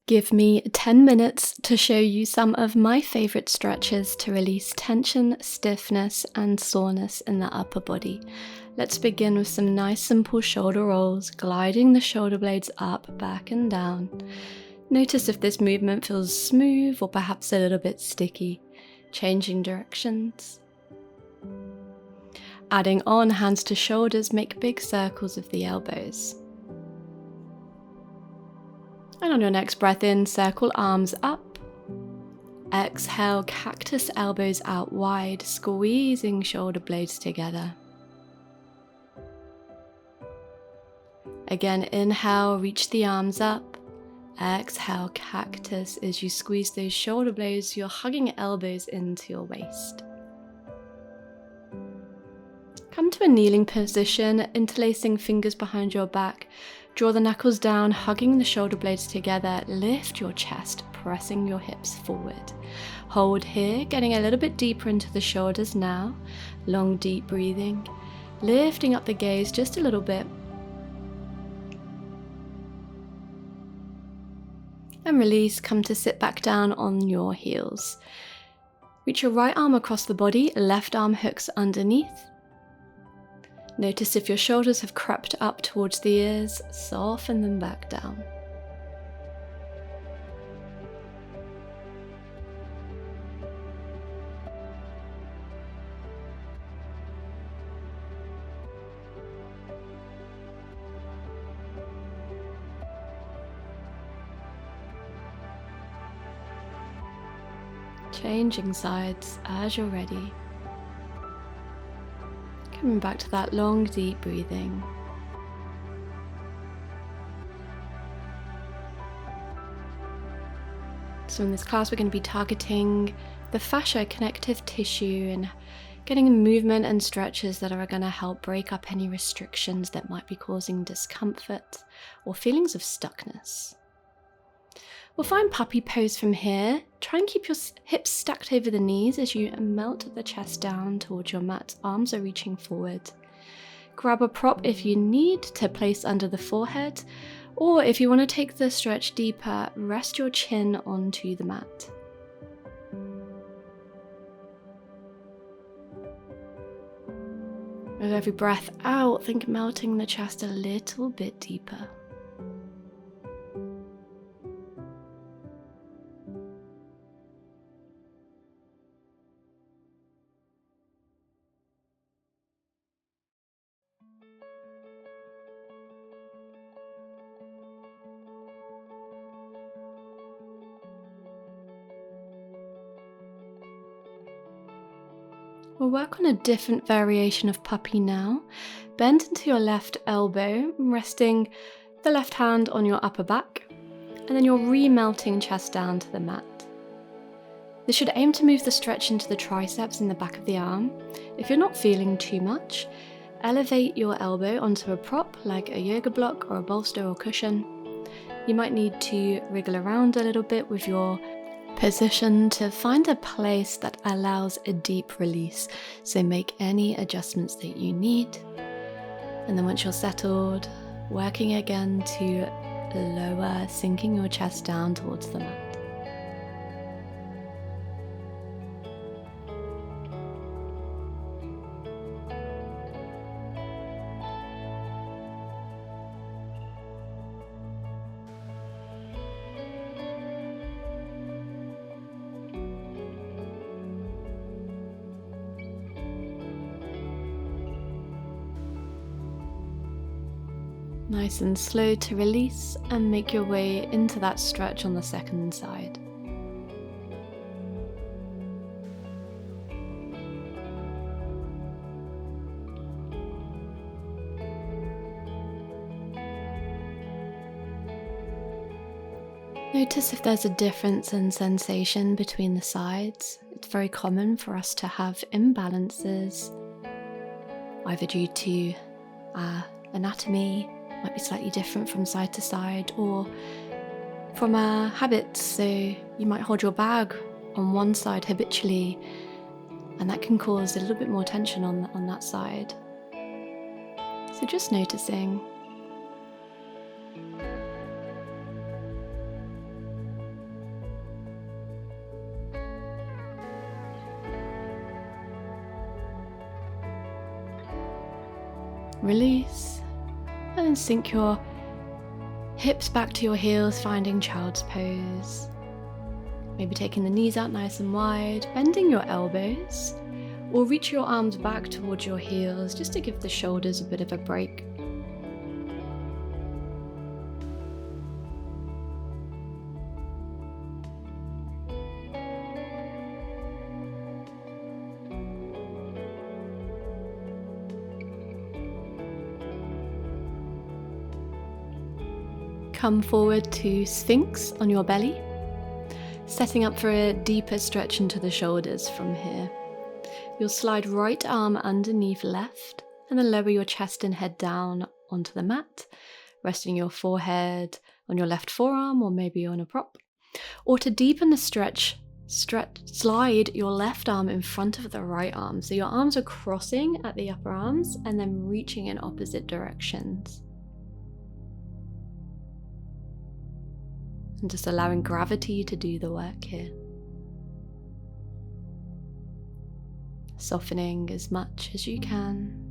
Give me 10 minutes to show you some of my favorite stretches to release tension, stiffness, and soreness in the upper body. Let's begin with some nice simple shoulder rolls, gliding the shoulder blades up, back, and down. Notice if this movement feels smooth or perhaps a little bit sticky. Changing directions. Adding on hands to shoulders, make big circles of the elbows. And on your next breath in, circle arms up. Exhale, cactus elbows out wide, squeezing shoulder blades together. Again, inhale, reach the arms up. Exhale, cactus as you squeeze those shoulder blades, you're hugging elbows into your waist. Come to a kneeling position, interlacing fingers behind your back. Draw the knuckles down, hugging the shoulder blades together. Lift your chest, pressing your hips forward. Hold here, getting a little bit deeper into the shoulders now. Long, deep breathing. Lifting up the gaze just a little bit. And release, come to sit back down on your heels. Reach your right arm across the body, left arm hooks underneath. Notice if your shoulders have crept up towards the ears, soften them back down. Changing sides as you're ready. Coming back to that long, deep breathing. So in this class, we're going to be targeting the fascia, connective tissue, and getting movement and stretches that are going to help break up any restrictions that might be causing discomfort or feelings of stuckness. We'll find puppy pose from here. Try and keep your hips stacked over the knees as you melt the chest down towards your mat. Arms are reaching forward. Grab a prop if you need to place under the forehead, or if you want to take the stretch deeper, rest your chin onto the mat. With every breath out, think melting the chest a little bit deeper. We'll work on a different variation of puppy now. Bend into your left elbow, resting the left hand on your upper back, and then you're re-melting chest down to the mat. This should aim to move the stretch into the triceps in the back of the arm. If you're not feeling too much, elevate your elbow onto a prop like a yoga block or a bolster or cushion. You might need to wriggle around a little bit with your position to find a place that allows a deep release. So make any adjustments that you need. And then once you're settled, working again to lower, sinking your chest down towards the mat. Nice and slow to release and make your way into that stretch on the second side. Notice if there's a difference in sensation between the sides. It's very common for us to have imbalances, either due to anatomy, might be slightly different from side to side, or from our habits. So you might hold your bag on one side habitually, and that can cause a little bit more tension on that side. So just noticing. Release, and then sink your hips back to your heels, finding child's pose. Maybe taking the knees out nice and wide, bending your elbows, or reach your arms back towards your heels just to give the shoulders a bit of a break. Come forward to Sphinx on your belly, setting up for a deeper stretch into the shoulders from here. You'll slide right arm underneath left and then lower your chest and head down onto the mat, resting your forehead on your left forearm or maybe on a prop. Or to deepen the stretch, slide your left arm in front of the right arm. So your arms are crossing at the upper arms and then reaching in opposite directions. And just allowing gravity to do the work here. Softening as much as you can.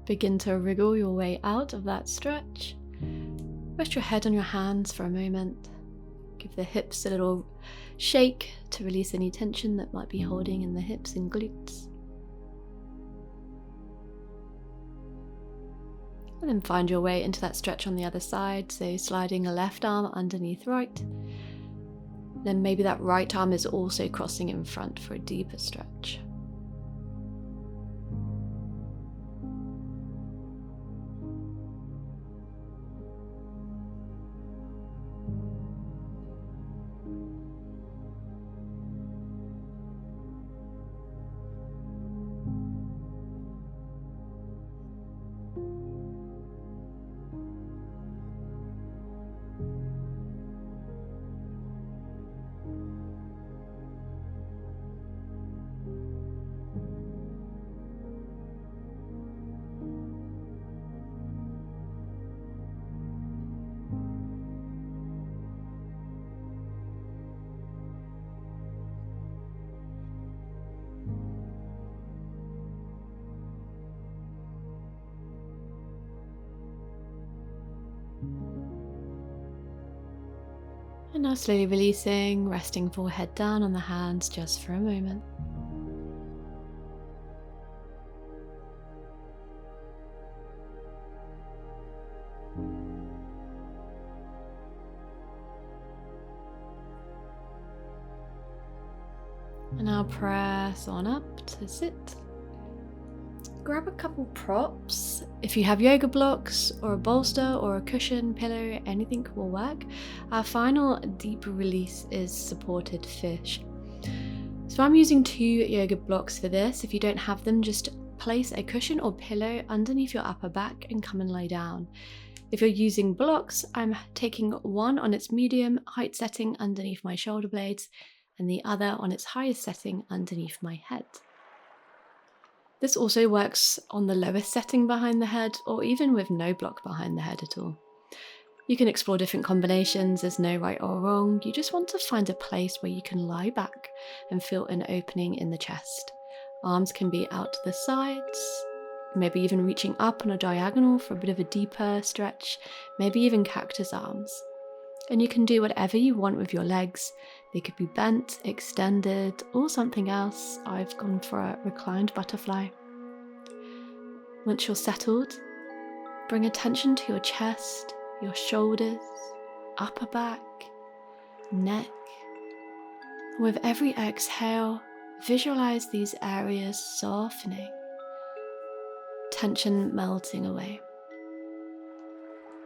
Begin to wriggle your way out of that stretch. Rest your head on your hands for a moment. Give the hips a little shake to release any tension that might be holding in the hips and glutes. And then find your way into that stretch on the other side, so sliding a left arm underneath right. Then maybe that right arm is also crossing in front for a deeper stretch. And now slowly releasing, resting forehead down on the hands just for a moment. And now press on up to sit. Grab a couple props. If you have yoga blocks or a bolster or a cushion, pillow, anything will work. Our final deep release is supported fish. So I'm using 2 yoga blocks for this. If you don't have them, just place a cushion or pillow underneath your upper back and come and lie down. If you're using blocks, I'm taking one on its medium height setting underneath my shoulder blades and the other on its highest setting underneath my head. This also works on the lowest setting behind the head or even with no block behind the head at all. You can explore different combinations, there's no right or wrong, you just want to find a place where you can lie back and feel an opening in the chest. Arms can be out to the sides, maybe even reaching up on a diagonal for a bit of a deeper stretch, maybe even cactus arms. And you can do whatever you want with your legs. They could be bent, extended, or something else. I've gone for a reclined butterfly. Once you're settled, bring attention to your chest, your shoulders, upper back, neck. And with every exhale, visualize these areas softening, tension melting away.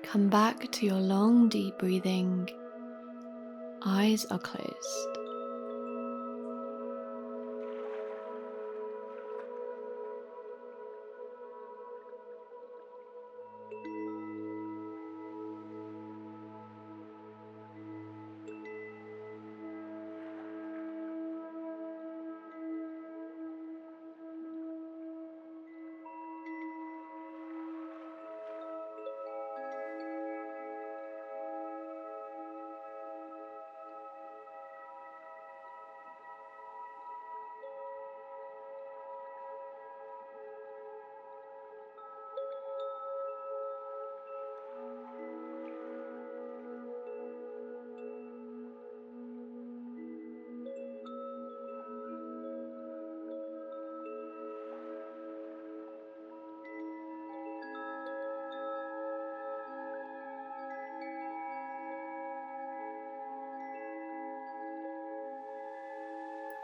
Come back to your long, deep breathing, Eyes are closed.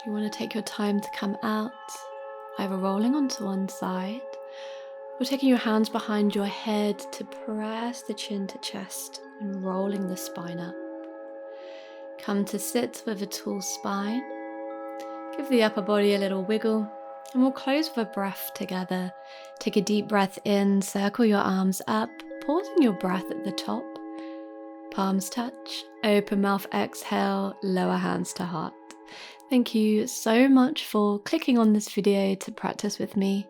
You want to take your time to come out, either rolling onto one side or taking your hands behind your head to press the chin to chest and rolling the spine up. Come to sit with a tall spine. Give the upper body a little wiggle, and we'll close with a breath together. Take a deep breath in, circle your arms up, pausing your breath at the top. Palms touch, open mouth exhale, lower hands to heart. Thank you so much for clicking on this video to practice with me.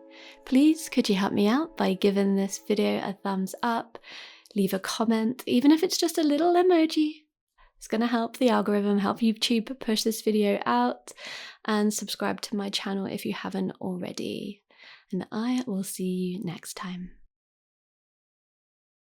Please, could you help me out by giving this video a thumbs up, leave a comment, even if it's just a little emoji. It's going to help the algorithm, help YouTube push this video out, and subscribe to my channel if you haven't already. And I will see you next time.